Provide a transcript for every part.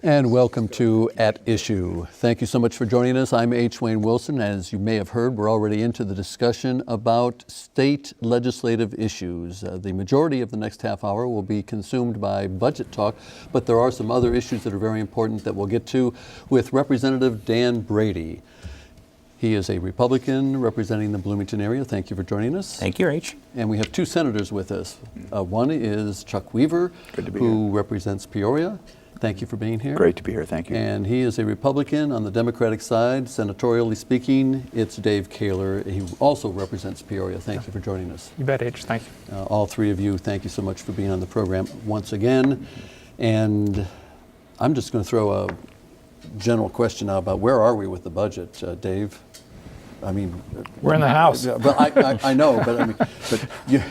And welcome to At Issue. Thank you so much for joining us. I'm H. Wayne Wilson. As you may have heard, we're already into the discussion about state legislative issues. The majority of the next half hour will be consumed by budget talk, but there are some other issues that are very important that we'll get to with Representative Dan Brady. He is a Republican representing the Bloomington area. Thank you for joining us. Thank you, H. And we have two senators with us. One is Chuck Weaver, who represents Peoria. Thank you for being here. Great to be here, thank you. And he is a Republican on the Democratic side. Senatorially speaking, it's Dave Kaler. He also represents Peoria. Thank you for joining us. You bet, H. Thank you. All three of you, thank you so much for being on the program once again. And I'm just going to throw a general question out about where are we with the budget, Dave? I mean, we're in the House. Well, I know, but you,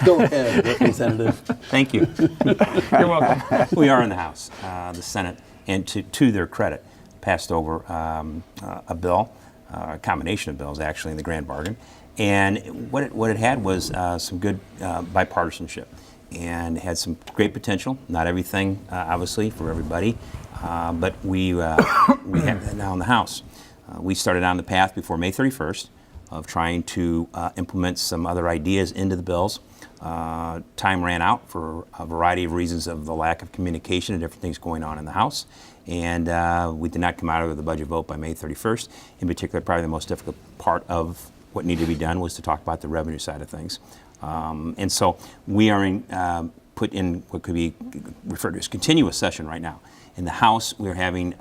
go ahead, Representative. Thank you. You're welcome. We are in the House. The Senate, and to their credit, passed over a bill, a combination of bills actually in the grand bargain. And what it had was some good bipartisanship, and had some great potential. Not everything, obviously, for everybody, but we have that now in the House. We started on the path before May 31st of trying to implement some other ideas into the bills. Time ran out for a variety of reasons of the lack of communication and different things going on in the House. And we did not come out of the budget vote by May 31st. In particular, probably the most difficult part of what needed to be done was to talk about the revenue side of things. And so we are put in what could be referred to as continuous session right now. In the House, we're having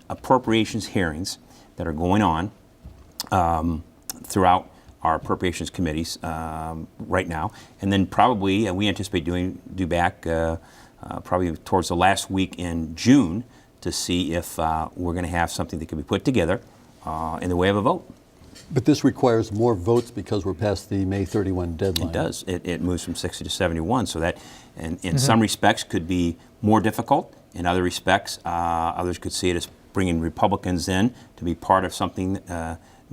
appropriations hearings that are going on throughout our appropriations committees right now, and then probably we anticipate due back probably towards the last week in June to see if we're going to have something that can be put together in the way of a vote. But this requires more votes because we're past the May 31 deadline. It does. It moves from 60 to 71, so that in some respects could be more difficult. In other respects, others could see it as bringing Republicans in to be part of something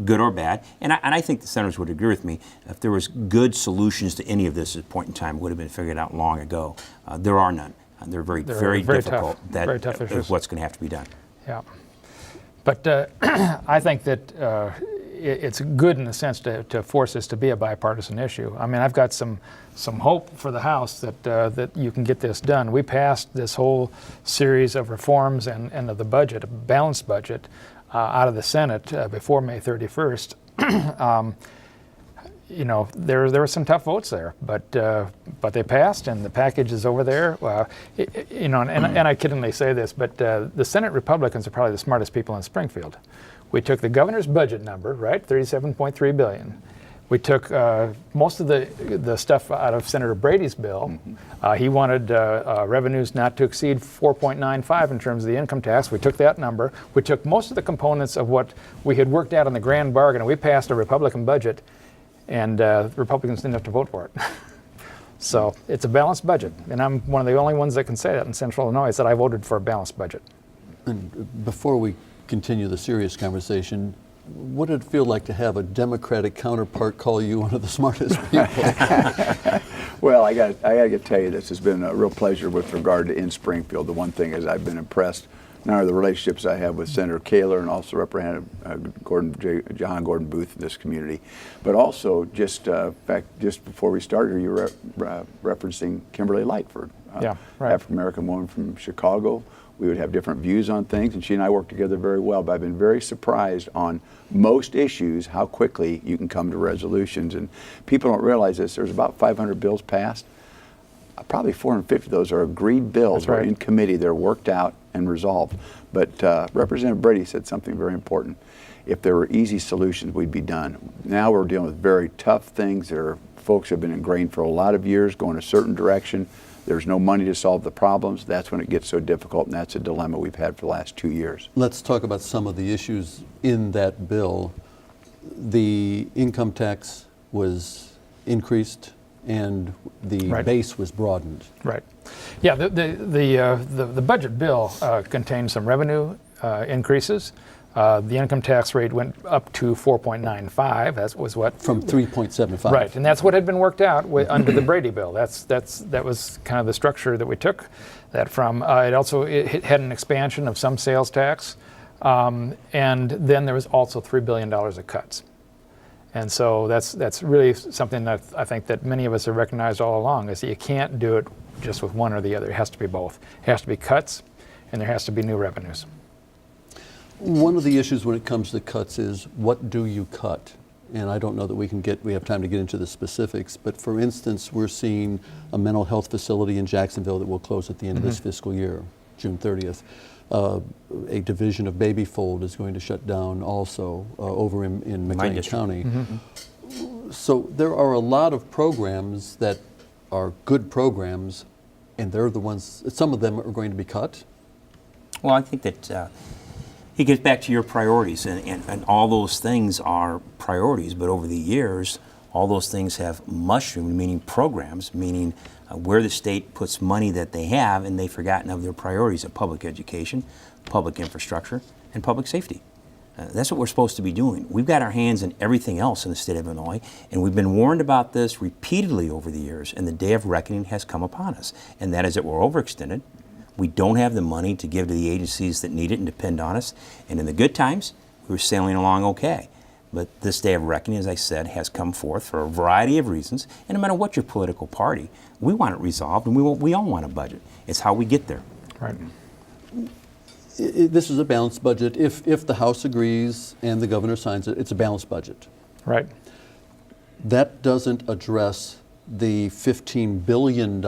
good or bad. And I think the senators would agree with me. If there was good solutions to any of this at a point in time, it would have been figured out long ago. There are none. They're very difficult. Tough, very tough issues. What's going to have to be done. Yeah. But I think that it's good in the sense to force this to be a bipartisan issue. I mean, I've got some hope for the House that you can get this done. We passed this whole series of reforms and of the budget, a balanced budget, out of the Senate before May 31st. There were some tough votes there, but they passed, and the package is over there. And I kiddingly say this, but the Senate Republicans are probably the smartest people in Springfield. We took the governor's budget number, right, $37.3 billion. We took most of the stuff out of Senator Brady's bill. He wanted revenues not to exceed 4.95 in terms of the income tax. We took that number. We took most of the components of what we had worked out in the grand bargain, and we passed a Republican budget, and Republicans didn't have to vote for it. So it's a balanced budget, and I'm one of the only ones that can say that in Central Illinois, is that I voted for a balanced budget. And before we continue the serious conversation, what did it feel like to have a Democratic counterpart call you one of the smartest people? Well, I got to tell you, this has been a real pleasure with regard to in Springfield. The one thing is I've been impressed, not only the relationships I have with Senator Kaler and also Representative John Gordon Booth in this community, but also just in fact, just before we started, you were referencing Kimberly Lightford, African American woman from Chicago. We would have different views on things, and she and I work together very well, but I've been very surprised on most issues how quickly you can come to resolutions. And people don't realize this. There's about 500 bills passed. Probably 450 of those are agreed bills, are in committee. They're worked out and resolved. But Representative Brady said something very important. If there were easy solutions, we'd be done. Now we're dealing with very tough things. There are folks who have been ingrained for a lot of years going a certain direction. There's no money to solve the problems. That's when it gets so difficult, and that's a dilemma we've had for the last 2 years. Let's talk about some of the issues in that bill. The income tax was increased, and the base was broadened. Right. Yeah. The budget bill contains some revenue increases. The income tax rate went up to 4.95. That was what From 3.75. right, and that's what had been worked out under the Brady bill. That was kind of the structure that we took that from. It had an expansion of some sales tax, and then there was also $3 billion of cuts. And so that's really something that I think that many of us have recognized all along, is that you can't do it just with one or the other. It has to be both. It has to be cuts, and there has to be new revenues. One of the issues when it comes to cuts is, what do you cut? And I don't know that we have time to get into the specifics, but for instance, we're seeing a mental health facility in Jacksonville that will close at the end of this fiscal year, June 30th. A division of Babyfold is going to shut down also over in McLean County. So there are a lot of programs that are good programs, and they're the ones, some of them are going to be cut. Well, I think that it gets back to your priorities, and all those things are priorities, but over the years, all those things have mushroomed, meaning programs, meaning where the state puts money that they have, and they've forgotten of their priorities of public education, public infrastructure, and public safety. That's what we're supposed to be doing. We've got our hands in everything else in the state of Illinois, and we've been warned about this repeatedly over the years, and the day of reckoning has come upon us, and that is that we're overextended. We don't have the money to give to the agencies that need it and depend on us. And in the good times, we were sailing along okay. But this day of reckoning, as I said, has come forth for a variety of reasons. And no matter what your political party, we want it resolved, and we all want a budget. It's how we get there. Right. This is a balanced budget. If the House agrees and the governor signs it, it's a balanced budget. Right. That doesn't address the $15 billion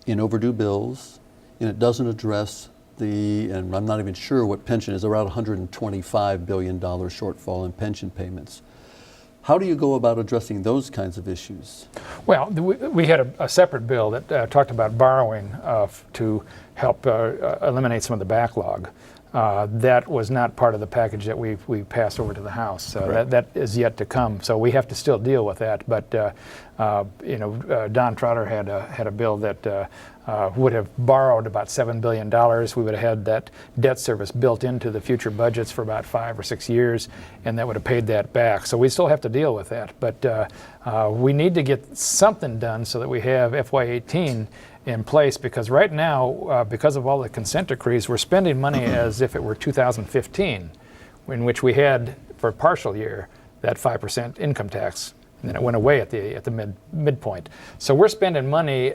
in overdue bills, and it doesn't address and I'm not even sure what pension is, around $125 billion shortfall in pension payments. How do you go about addressing those kinds of issues? Well, we had a separate bill that talked about borrowing to help eliminate some of the backlog. That was not part of the package that we passed over to the House. Right. That is yet to come. So we have to still deal with that. But Don Trotter had a bill that would have borrowed about $7 billion. We would have had that debt service built into the future budgets for about 5 or 6 years, and that would have paid that back. So we still have to deal with that. But we need to get something done so that we have FY18 in place, because right now, because of all the consent decrees, we're spending money as if it were 2015, in which we had, for a partial year, that 5% income tax. And then it went away at the midpoint. So we're spending money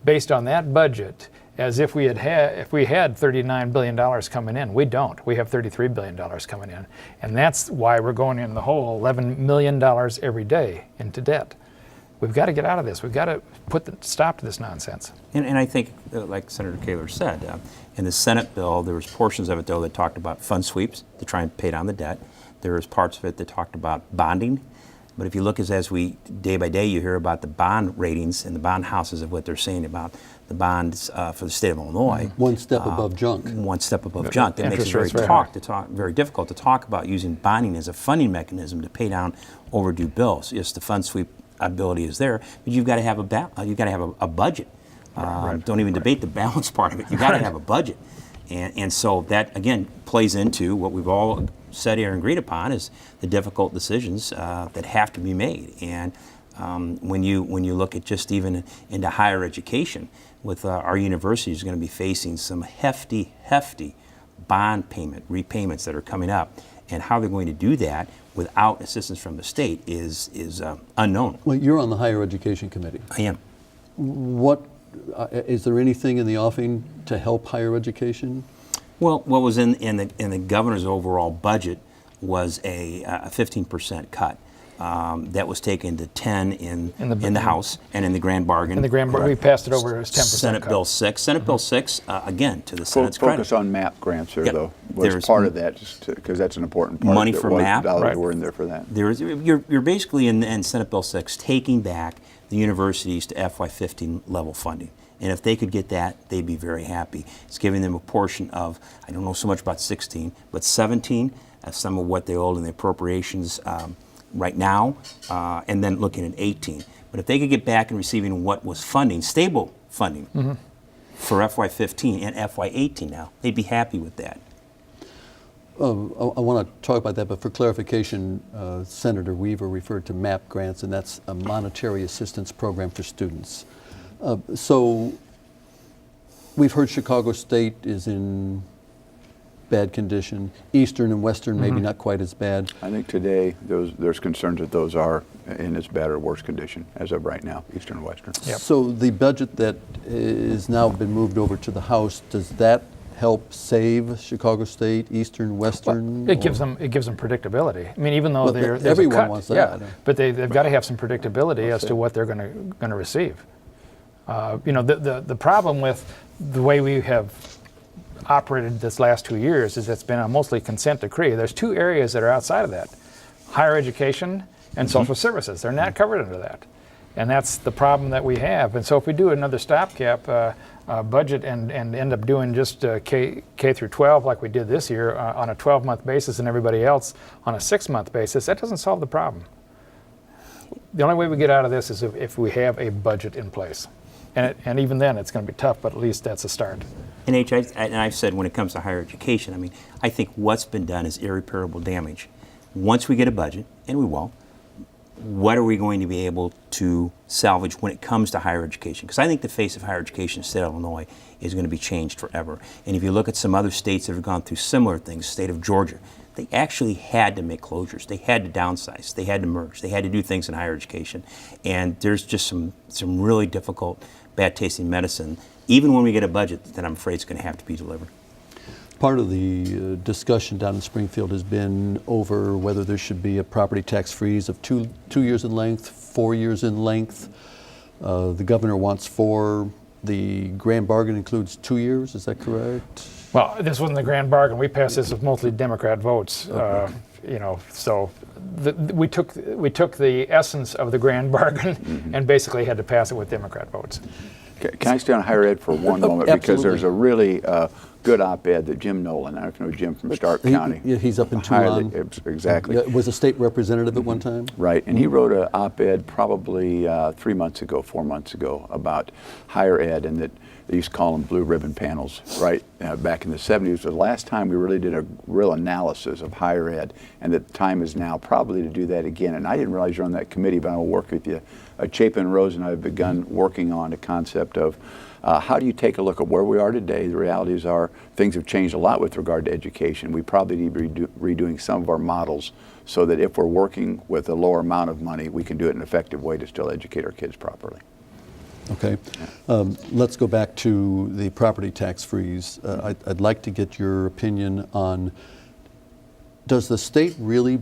based on that budget as if we had $39 billion coming in. We don't. We have $33 billion coming in. And that's why we're going in the hole $11 million every day into debt. We've got to get out of this. We've got to stop to this nonsense. And I think, like Senator Kaler said, in the Senate bill, there was portions of it, though, that talked about fund sweeps to try and pay down the debt. There was parts of it that talked about bonding. But if you look as we, day by day, you hear about the bond ratings and the bond houses of what they're saying about the bonds for the state of Illinois. One step above junk. One step above junk. That makes it Interest rates very difficult to talk about using bonding as a funding mechanism to pay down overdue bills. Yes, the fund sweep ability is there, but you've got to have a budget. Don't even debate the balance part of it. You've got to have a budget. And so that, again, plays into what we've all said here and agreed upon, is the difficult decisions that have to be made. And when you look at just even into higher education, with our universities going to be facing some hefty bond repayments that are coming up, and how they're going to do that without assistance from the state is unknown. Well, you're on the Higher Education Committee. I am. What is there anything in the offing to help higher education? Well, what was in the governor's overall budget was a 15% cut. That was taken to 10 in the House and in the grand bargain. In the grand bargain, we passed it over as 10% Senate cut. Bill 6. Senate Bill 6, again, to the Senate's Focus credit. on MAP grants here, Yep. though. Was part of that, just because that's an important part. Money that for was- MAP. Dollars Right. were in there for that. You're basically in Senate Bill 6 taking back the universities to FY15 level funding. And if they could get that, they'd be very happy. It's giving them a portion of, I don't know so much about 16, but 17, some of what they owed in the appropriations right now, and then looking at 18. But if they could get back and receiving what was funding, stable funding, for FY15 and FY18 now, they'd be happy with that. I want to talk about that, but for clarification, Senator Weaver referred to MAP grants, and that's a monetary assistance program for students. So we've heard Chicago State is in bad condition. Eastern and Western maybe not quite as bad. I think today there's concerns that those are in as bad or worse condition as of right now, Eastern and Western. Yep. So the budget that is now been moved over to the House, does that help save Chicago State, Eastern, Western? It gives them predictability. I mean, even though Well, there's everyone a cut, wants that. yeah, but they've got to have some predictability as to what they're going to receive. The problem with the way we have operated this last 2 years is it's been a mostly consent decree. There's two areas that are outside of that: higher education and social services. They're not covered under that, and that's the problem that we have. And so if we do another stopgap budget and end up doing just K through 12 like we did this year on a 12-month basis and everybody else on a 6-month basis, that doesn't solve the problem. The only way we get out of this is if we have a budget in place. And even then, it's going to be tough, but at least that's a start. And I've said when it comes to higher education, I mean, I think what's been done is irreparable damage. Once we get a budget, and we will, what are we going to be able to salvage when it comes to higher education? Because I think the face of higher education in the state of Illinois is going to be changed forever. And if you look at some other states that have gone through similar things, the state of Georgia, they actually had to make closures. They had to downsize. They had to merge. They had to do things in higher education. And there's just some really difficult, bad tasting medicine, even when we get a budget, that I'm afraid is going to have to be delivered. Part of the discussion down in Springfield has been over whether there should be a property tax freeze of two years in length, 4 years in length. The governor wants 4. The grand bargain includes 2 years. Is that correct? Well, this wasn't the grand bargain. We passed this with mostly Democrat votes. So we took the essence of the grand bargain and basically had to pass it with Democrat votes. Can I stay on higher ed for one moment? Because Absolutely. there's a really good op-ed that Jim Nolan, I don't know if you know Jim from Stark County. Yeah, he's up in Highly- Tucson. Exactly. Yeah, was a state representative at one time. Right, and he wrote an op-ed probably 4 months ago about higher ed, and that they used to call them blue ribbon panels, right? Back in the 70s was the last time we really did a real analysis of higher ed, and the time is now probably to do that again. And I didn't realize you're on that committee, but I'll work with you. Chapin Rose and I have begun working on the concept of how do you take a look at where we are today. The realities are things have changed a lot with regard to education. We probably need to be redoing some of our models so that if we're working with a lower amount of money, we can do it in an effective way to still educate our kids properly. Okay. Let's go back to the property tax freeze. I'd like to get your opinion on, does the state really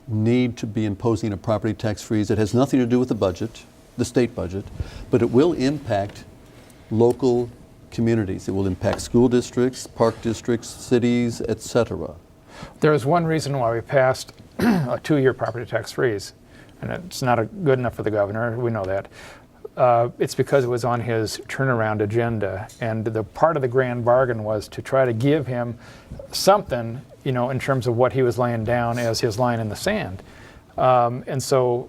need to be imposing a property tax freeze? It has nothing to do with the budget, the state budget, but it will impact local communities. It will impact school districts, park districts, cities, etc. There is one reason why we passed a 2-year property tax freeze, and it's not good enough for the governor. We know that. It's because it was on his turnaround agenda, and the part of the grand bargain was to try to give him something, in terms of what he was laying down as his line in the sand. And so,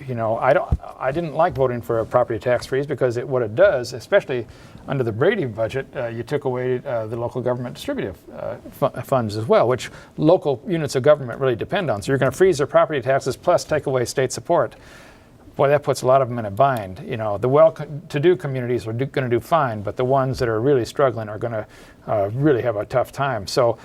I didn't like voting for a property tax freeze because what it does, especially under the Brady budget, you took away the local government distributive funds as well, which local units of government really depend on. So you're going to freeze their property taxes plus take away state support. Boy, that puts a lot of them in a bind. The well-to-do communities are going to do fine, but the ones that are really struggling are going to really have a tough time. So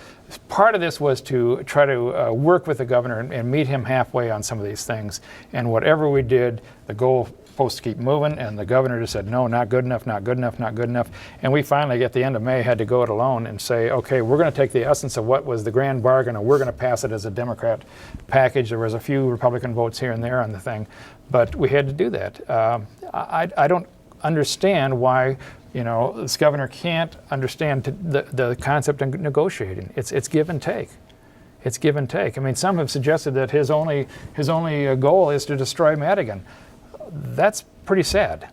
part of this was to try to work with the governor and meet him halfway on some of these things. And whatever we did, the goal was supposed to keep moving, and the governor just said, no, not good enough, not good enough, not good enough. And we finally, at the end of May, had to go it alone and say, okay, we're going to take the essence of what was the grand bargain, and we're going to pass it as a Democrat package. There was a few Republican votes here and there on the thing, but we had to do that. I don't understand why this governor can't understand the concept of negotiating. It's give and take. It's give and take. I mean, some have suggested that his only goal is to destroy Madigan. That's pretty sad.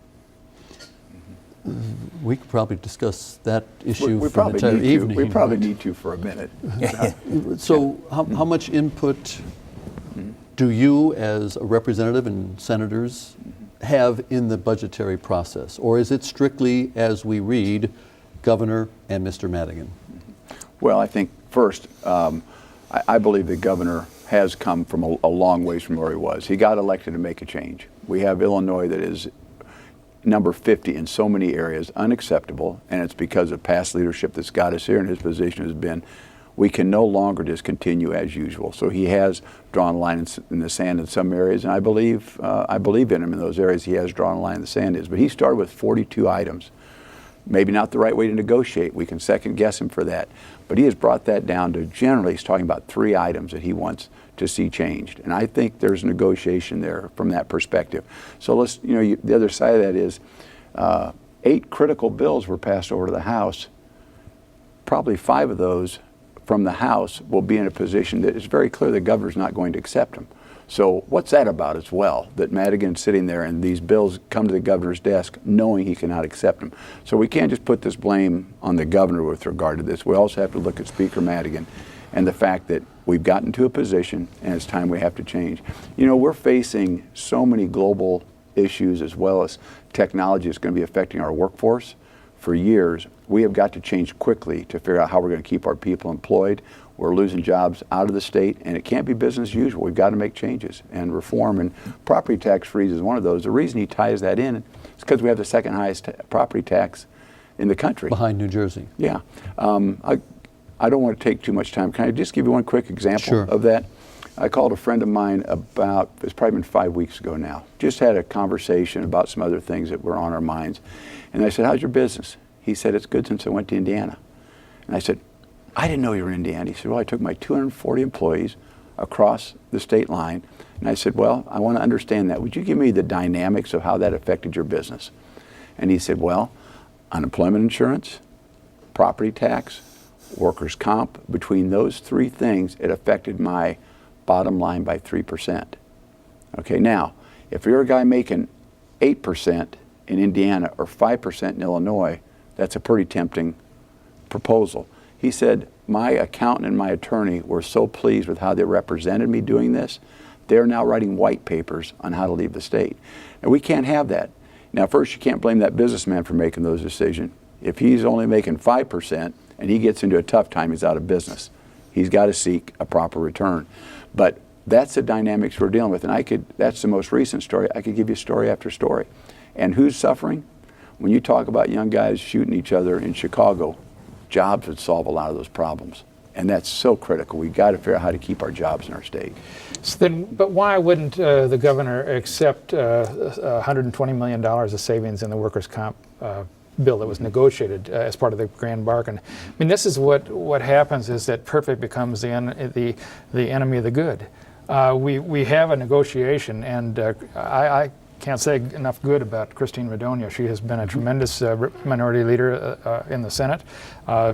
We could probably discuss that issue We for an probably entire need to. evening. We probably need to for a minute. So how much input do you as a representative and senators have in the budgetary process? Or is it strictly, as we read, Governor and Mr. Madigan? Well, I think First, I believe the governor has come from a long ways from where he was. He got elected to make a change. We have Illinois that is number 50 in so many areas, unacceptable, and it's because of past leadership that's got us here, and his position has been, we can no longer just continue as usual. So he has drawn a line in the sand in some areas, and I believe in him in those areas. He has drawn a line in the sand. But he started with 42 items. Maybe not the right way to negotiate. We can second guess him for that. But he has brought that down to, generally, he's talking about 3 items that he wants to see changed. And I think there's negotiation there from that perspective. So let's, the other side of that is 8 critical bills were passed over to the House. Probably 5 of those from the House will be in a position that it's very clear the governor's not going to accept them. So what's that about as well, that Madigan's sitting there and these bills come to the governor's desk knowing he cannot accept them? So we can't just put this blame on the governor with regard to this. We also have to look at Speaker Madigan and the fact that we've gotten to a position and it's time we have to change. We're facing so many global issues as well as technology that's going to be affecting our workforce for years. We have got to change quickly to figure out how we're going to keep our people employed. We're losing jobs out of the state, and it can't be business as usual. We've got to make changes and reform, and property tax freeze is one of those. The reason he ties that in is because we have the second highest property tax in the country. Behind New Jersey. Yeah. I don't want to take too much time. Can I just give you one quick example Sure. of that? I called a friend of mine it's probably been 5 weeks ago now. Just had a conversation about some other things that were on our minds. And I said, how's your business? He said, it's good since I went to Indiana. And I said, I didn't know you were in Indiana. He said, well, I took my 240 employees across the state line. And I said, well, I want to understand that. Would you give me the dynamics of how that affected your business? And he said, well, unemployment insurance, property tax, workers' comp, between those 3 things, it affected my bottom line by 3%. Okay, now, if you're a guy making 8% in Indiana or 5% in Illinois, that's a pretty tempting proposal. He said, my accountant and my attorney were so pleased with how they represented me doing this, they're now writing white papers on how to leave the state. And we can't have that. Now, first, you can't blame that businessman for making those decisions. If he's only making 5% and he gets into a tough time, he's out of business. He's got to seek a proper return. But that's the dynamics we're dealing with. And that's the most recent story. I could give you story after story. And who's suffering? When you talk about young guys shooting each other in Chicago, jobs would solve a lot of those problems. And that's so critical. We've got to figure out how to keep our jobs in our state. So then, but why wouldn't the governor accept $120 million of savings in the workers' comp bill that was negotiated as part of the grand bargain? I mean, this is what happens is that perfect becomes the enemy of the good. We have a negotiation, and I can't say enough good about Christine Radogno. She has been a tremendous minority leader in the Senate.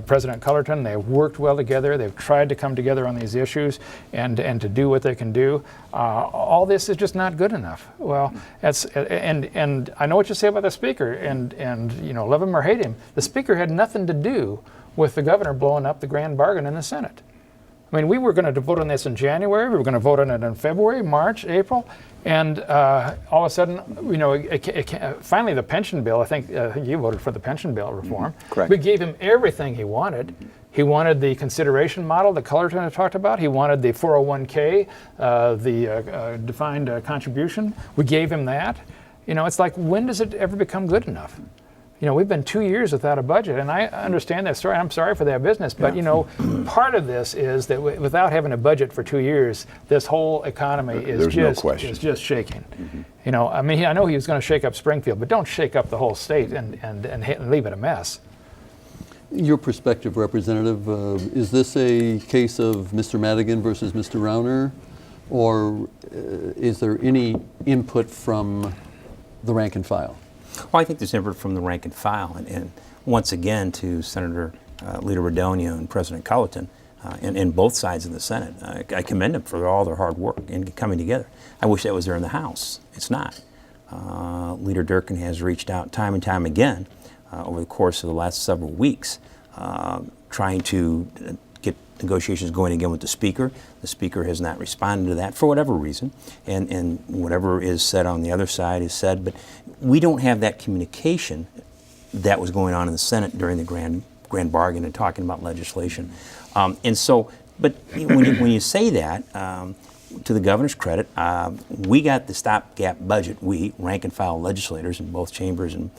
President Cullerton, they've worked well together. They've tried to come together on these issues and to do what they can do. All this is just not good enough. Well, and I know what you say about the Speaker, and love him or hate him, the Speaker had nothing to do with the governor blowing up the grand bargain in the Senate. I mean, we were going to vote on this in January. We were going to vote on it in February, March, April, and all of a sudden, finally the pension bill. I think you voted for the pension bill reform. Mm-hmm. Correct. We gave him everything he wanted. He wanted the consideration model that Cullerton had talked about. He wanted the 401k, the defined contribution. We gave him that. It's like, when does it ever become good enough? We've been 2 years without a budget, and I understand that story. I'm sorry for that business, but part of this is that without having a budget for 2 years, this whole economy is just shaking. Mm-hmm. I know he was going to shake up Springfield, but don't shake up the whole state and leave it a mess. Your perspective, Representative, is this a case of Mr. Madigan versus Mr. Rauner, or is there any input from the rank and file? Well, I think there's input from the rank and file, and once again to Senator Leader Radogno and President Cullerton, and both sides of the Senate. I commend them for all their hard work in coming together. I wish that was there in the House. It's not. Leader Durkin has reached out time and time again over the course of the last several weeks, trying to get negotiations going again with the Speaker. The Speaker has not responded to that for whatever reason, and whatever is said on the other side is said, but we don't have that communication that was going on in the Senate during the grand bargain and talking about legislation. And so, but when you say that, to the governor's credit, we got the stopgap budget, we, rank and file legislators in both chambers and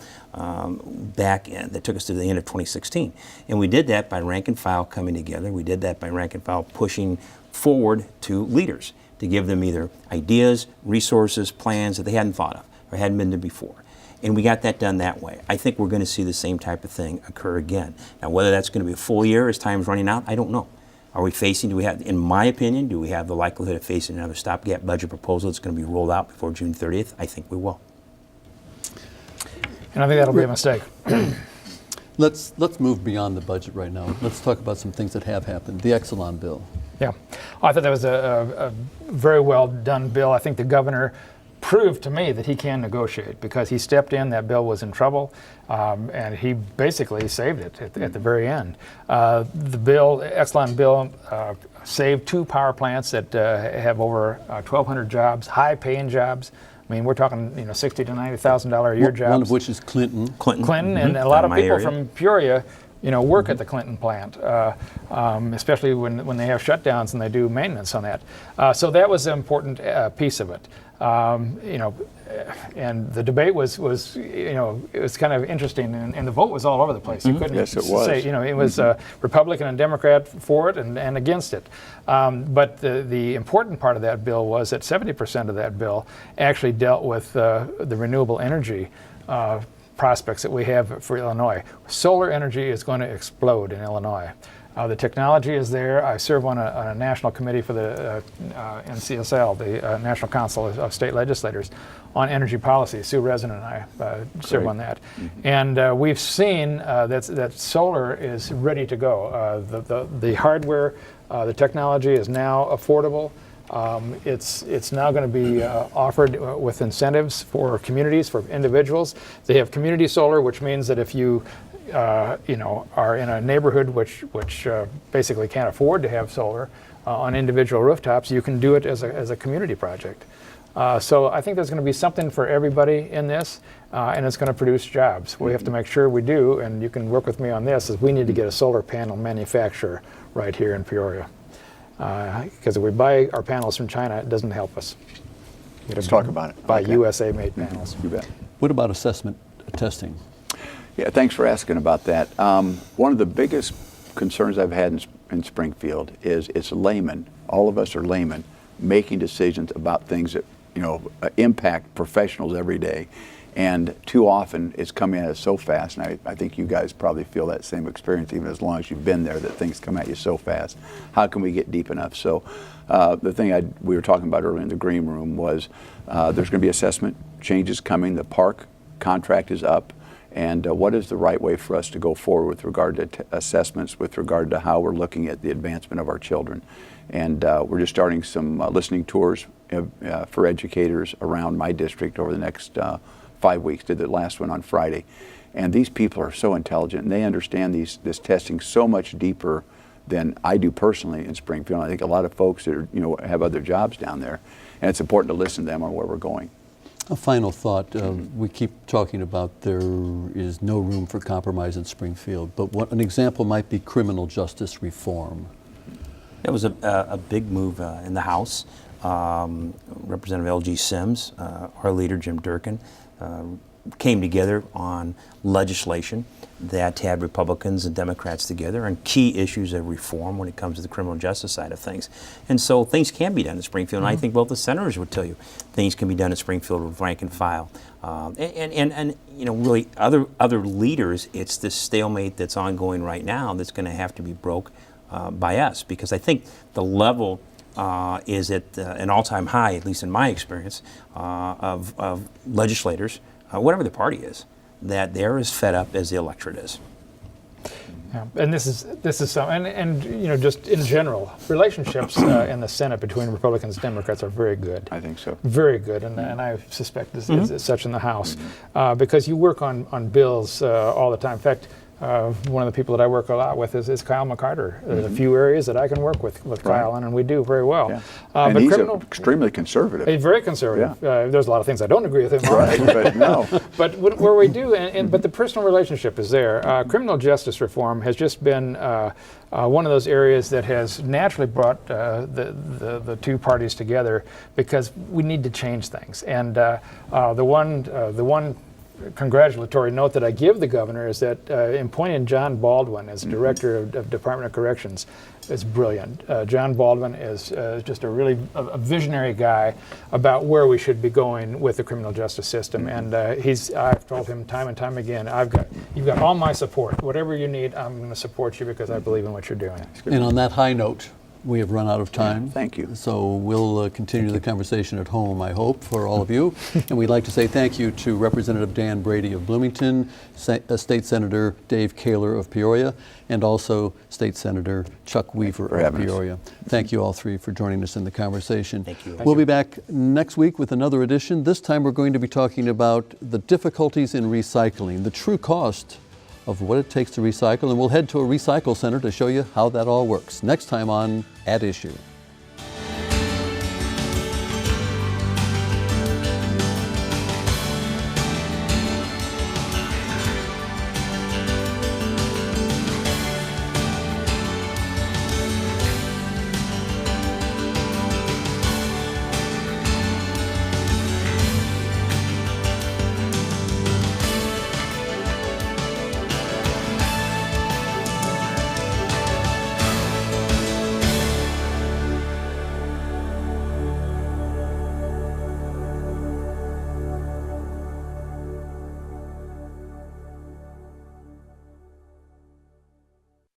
that took us to the end of 2016. And we did that by rank and file coming together. We did that by rank and file pushing forward to leaders to give them either ideas, resources, plans that they hadn't thought of or hadn't been to before. And we got that done that way. I think we're going to see the same type of thing occur again. Now, whether that's going to be a full year as time's running out, I don't know. Are we facing, in my opinion, do we have the likelihood of facing another stopgap budget proposal that's going to be rolled out before June 30th? I think we will. And I think that'll be a mistake. Let's move beyond the budget right now. Let's talk about some things that have happened. The Exelon bill. Yeah, I thought that was a very well done bill. I think the governor proved to me that he can negotiate because he stepped in. That bill was in trouble, and he basically saved it at the very end. The Exelon bill, saved 2 power plants that have over 1,200 jobs, high-paying jobs. I mean, we're talking, $60,000 to $90,000 a year jobs. One of which is Clinton. Clinton, and a lot of people from Peoria, work at the Clinton plant, especially when they have shutdowns and they do maintenance on that. So that was an important piece of it. And the debate was it was kind of interesting, and the vote was all over the place. You couldn't Yes, it was. say, it was Republican and Democrat for it and against it. But the important part of that bill was that 70% of that bill actually dealt with the renewable energy prospects that we have for Illinois. Solar energy is going to explode in Illinois. The technology is there. I serve on a national committee for the NCSL, the National Council of State Legislators, on energy policy. Sue Resin and I serve on that. And we've seen that solar is ready to go. The hardware, the technology is now affordable. It's now going to be offered with incentives for communities, for individuals. They have community solar, which means that if you are in a neighborhood which basically can't afford to have solar on individual rooftops, you can do it as a community project. So I think there's going to be something for everybody in this, and it's going to produce jobs. We have to make sure we do, and you can work with me on this, is we need to get a solar panel manufacturer right here in Peoria. Because if we buy our panels from China, it doesn't help us. Let's talk about it. Buy USA-made panels. You bet. What about assessment testing? Yeah, thanks for asking about that. One of the biggest concerns I've had in Springfield is it's laymen, all of us are laymen, making decisions about things that impact professionals every day. And too often it's coming at us so fast, and I think you guys probably feel that same experience even as long as you've been there, that things come at you so fast. How can we get deep enough? So the thing we were talking about earlier in the green room was there's going to be assessment changes coming. The park contract is up. And what is the right way for us to go forward with regard to assessments, with regard to how we're looking at the advancement of our children. And we're just starting some listening tours for educators around my district over the next 5 weeks. Did the last one on Friday. And these people are so intelligent, and they understand this testing so much deeper than I do personally in Springfield. I think a lot of folks that have other jobs down there, and it's important to listen to them on where we're going. A final thought. We keep talking about there is no room for compromise in Springfield, but an example might be criminal justice reform. That was a big move in the House. Representative L.G. Sims, our leader Jim Durkin, came together on legislation that had Republicans and Democrats together on key issues of reform when it comes to the criminal justice side of things. And so things can be done in Springfield, and I think both the senators would tell you things can be done in Springfield with rank and file. And really other leaders, it's this stalemate that's ongoing right now that's going to have to be broke by us, because I think the level is at an all-time high, at least in my experience, of legislators, whatever the party is, that they're as fed up as the electorate is. Yeah. And this is some, and just in general, relationships in the Senate between Republicans and Democrats are very good. I think so. Very good, and I suspect this is such in the House, because you work on bills all the time. In fact, one of the people that I work a lot with is Kyle McCarter. There's a few areas that I can work with Kyle on, and we do very well. Yeah. But And he's He's extremely conservative. very conservative. There's a lot of things I don't agree with him on. Right, but no. But where we do, but the personal relationship is there. Criminal justice reform has just been one of those areas that has naturally brought the two parties together because we need to change things. And the one congratulatory note that I give the governor is that appointing John Baldwin as director of Department of Corrections is brilliant. John Baldwin is just a really visionary guy about where we should be going with the criminal justice system. And I've told him time and time again, you've got all my support. Whatever you need, I'm going to support you because I believe in what you're doing. And on that high note, we have run out of time. Thank you. So we'll continue the conversation at home, I hope, for all of you. And we'd like to say thank you to Representative Dan Brady of Bloomington, State Senator Dave Kaler of Peoria, and also State Senator Chuck Weaver of Peoria. Thank you all three for joining us in the conversation. Thank you. We'll be back next week with another edition. This time we're going to be talking about the difficulties in recycling, the true cost of what it takes to recycle, and we'll head to a recycle center to show you how that all works. Next time on At Issue.